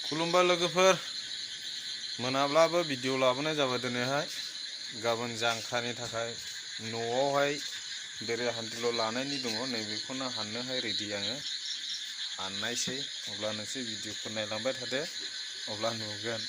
खुलुमबाय लोगोफोर मोनाब्लाबो भिडिअ लाबोनाय जाबाय दिनैहाय गाबोन जांखानि थाखाय न'आवहाय बेरे हान्दिल' लानायनि दङ नैबेखौनो हाननोहाय रेडि आङो हाननायसै अब्ला नोंसोर भिडिअखौ नायलांबाय थादो अब्ला नुगोन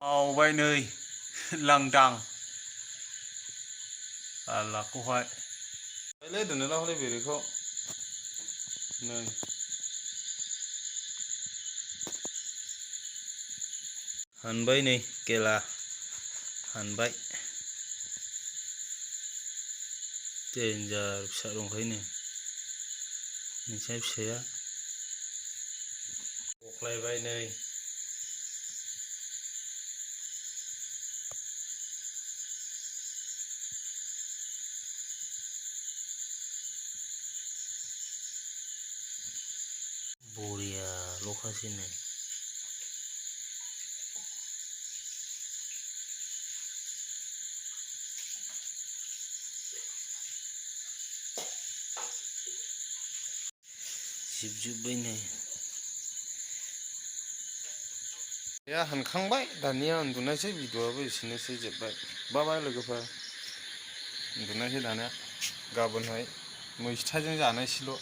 आवबाय नै लांदां आलाखौहाय ले दोनोला हले बेरेखौ नै हानबाय नै गेला हानबाय डेन्जार फिसा दंखायोनो नोंसा फिसाया बख्लायबाय नै बरिया लखासैनो जिबजोब्बाय नै या हानखांबाय दानिया उन्दुनायसै भिडिअआबो एसेनोसै जोब्बाय बाय लोगोफोर उन्दुनायसै दानिया गाबोनहाय मैस्थाजों जानायसैल'